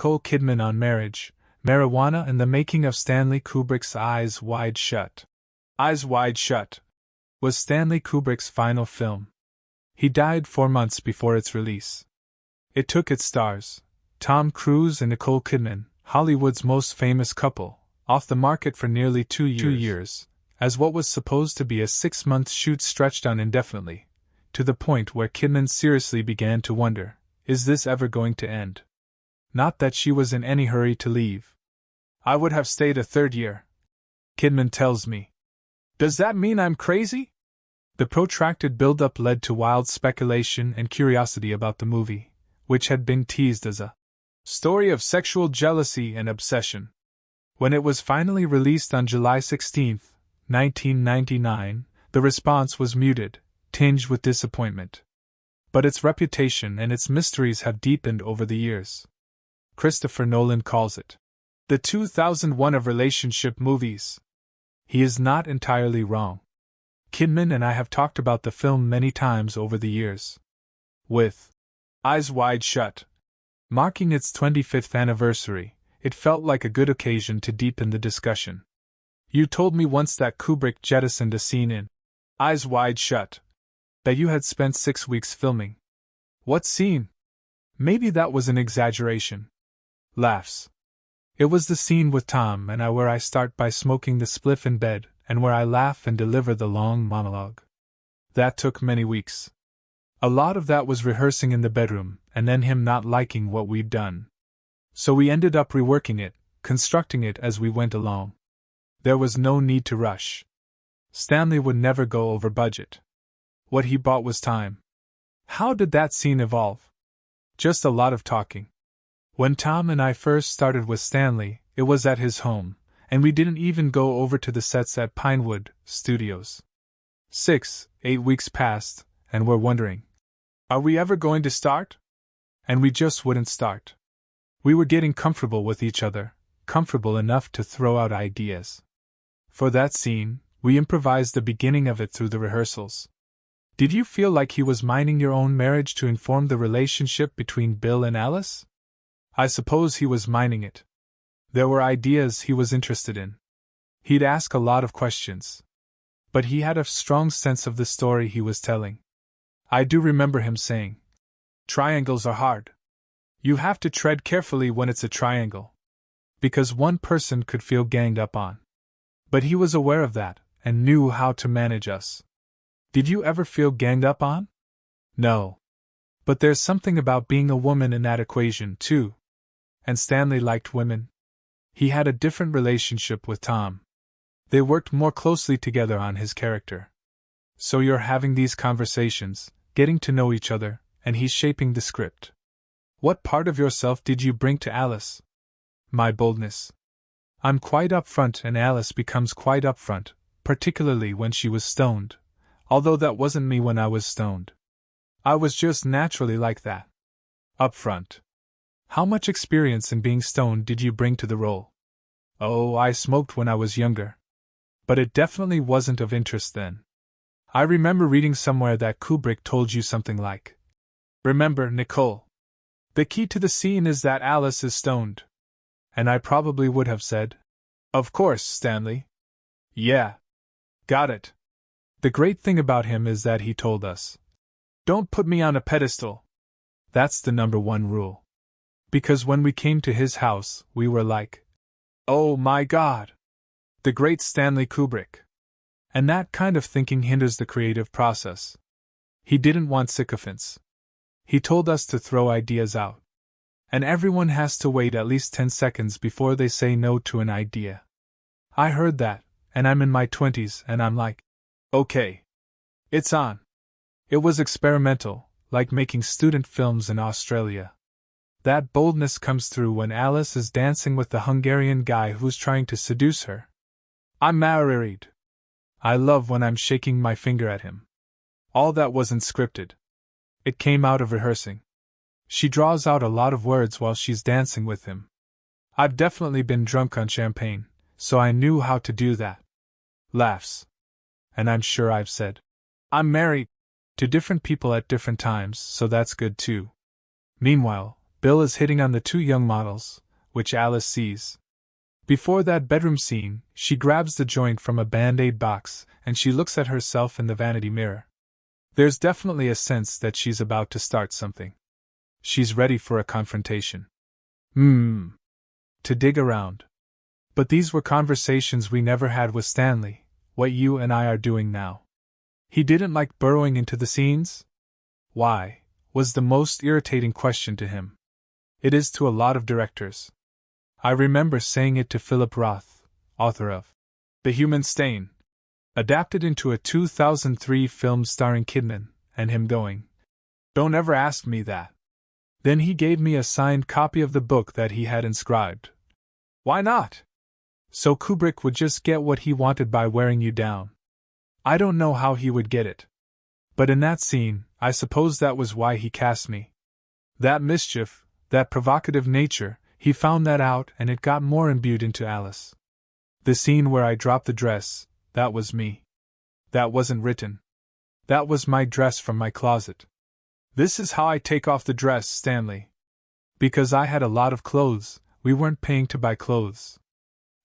Nicole Kidman on marriage, marijuana, and the making of Stanley Kubrick's Eyes Wide Shut. Eyes Wide Shut was Stanley Kubrick's final film. He died 4 months before its release. It took its stars, Tom Cruise and Nicole Kidman, Hollywood's most famous couple, off the market for nearly 2 years, as what was supposed to be a 6-month shoot stretched on indefinitely, to the point where Kidman seriously began to wonder, is this ever going to end? Not that she was in any hurry to leave. I would have stayed a third year, Kidman tells me. Does that mean I'm crazy? The protracted build-up led to wild speculation and curiosity about the movie, which had been teased as a story of sexual jealousy and obsession. When it was finally released on July 16, 1999, the response was muted, tinged with disappointment. But its reputation and its mysteries have deepened over the years. Christopher Nolan calls it the 2001 of relationship movies. He is not entirely wrong. Kidman and I have talked about the film many times over the years. With Eyes Wide Shut marking its 25th anniversary, it felt like a good occasion to deepen the discussion. You told me once that Kubrick jettisoned a scene in Eyes Wide Shut that you had spent 6 weeks filming. What scene? Maybe that was an exaggeration. Laughs. It was the scene with Tom and I where I start by smoking the spliff in bed, and where I laugh and deliver the long monologue. That took many weeks. A lot of that was rehearsing in the bedroom, and then him not liking what we'd done. So we ended up reworking it, constructing it as we went along. There was no need to rush. Stanley would never go over budget. What he bought was time. How did that scene evolve? Just a lot of talking. When Tom and I first started with Stanley, it was at his home, and we didn't even go over to the sets at Pinewood Studios. 8 weeks passed, and we're wondering, are we ever going to start? And we just wouldn't start. We were getting comfortable with each other, comfortable enough to throw out ideas. For that scene, we improvised the beginning of it through the rehearsals. Did you feel like he was mining your own marriage to inform the relationship between Bill and Alice? I suppose he was mining it. There were ideas he was interested in. He'd ask a lot of questions. But he had a strong sense of the story he was telling. I do remember him saying, "Triangles are hard. You have to tread carefully when it's a triangle. Because one person could feel ganged up on." But he was aware of that, and knew how to manage us. Did you ever feel ganged up on? No. But there's something about being a woman in that equation, too. And Stanley liked women. He had a different relationship with Tom. They worked more closely together on his character. So you're having these conversations, getting to know each other, and he's shaping the script. What part of yourself did you bring to Alice? My boldness. I'm quite upfront, and Alice becomes quite upfront, particularly when she was stoned, although that wasn't me when I was stoned. I was just naturally like that. Upfront. How much experience in being stoned did you bring to the role? Oh, I smoked when I was younger. But it definitely wasn't of interest then. I remember reading somewhere that Kubrick told you something like, "Remember, Nicole, the key to the scene is that Alice is stoned." And I probably would have said, "Of course, Stanley. Yeah. Got it." The great thing about him is that he told us, "Don't put me on a pedestal." That's the #1 rule. Because when we came to his house, we were like, "Oh my God! The great Stanley Kubrick." And that kind of thinking hinders the creative process. He didn't want sycophants. He told us to throw ideas out. And everyone has to wait at least 10 seconds before they say no to an idea. I heard that, and I'm in my 20s, and I'm like, okay. It's on. It was experimental, like making student films in Australia. That boldness comes through when Alice is dancing with the Hungarian guy who's trying to seduce her. I'm married. I love when I'm shaking my finger at him. All that wasn't scripted. It came out of rehearsing. She draws out a lot of words while she's dancing with him. I've definitely been drunk on champagne, so I knew how to do that. Laughs. And I'm sure I've said, "I'm married," to different people at different times, so that's good too. Meanwhile, Bill is hitting on the two young models, which Alice sees. Before that bedroom scene, she grabs the joint from a Band-Aid box and she looks at herself in the vanity mirror. There's definitely a sense that she's about to start something. She's ready for a confrontation. To dig around. But these were conversations we never had with Stanley, what you and I are doing now. He didn't like burrowing into the scenes? Why, was the most irritating question to him. It is to a lot of directors. I remember saying it to Philip Roth, author of The Human Stain, adapted into a 2003 film starring Kidman, and him going, "Don't ever ask me that." Then he gave me a signed copy of the book that he had inscribed. Why not? So Kubrick would just get what he wanted by wearing you down. I don't know how he would get it. But in that scene, I suppose that was why he cast me. That mischief, that provocative nature, he found that out and it got more imbued into Alice. The scene where I dropped the dress, that was me. That wasn't written. That was my dress from my closet. This is how I take off the dress, Stanley. Because I had a lot of clothes, we weren't paying to buy clothes.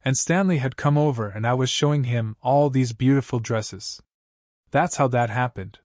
And Stanley had come over and I was showing him all these beautiful dresses. That's how that happened.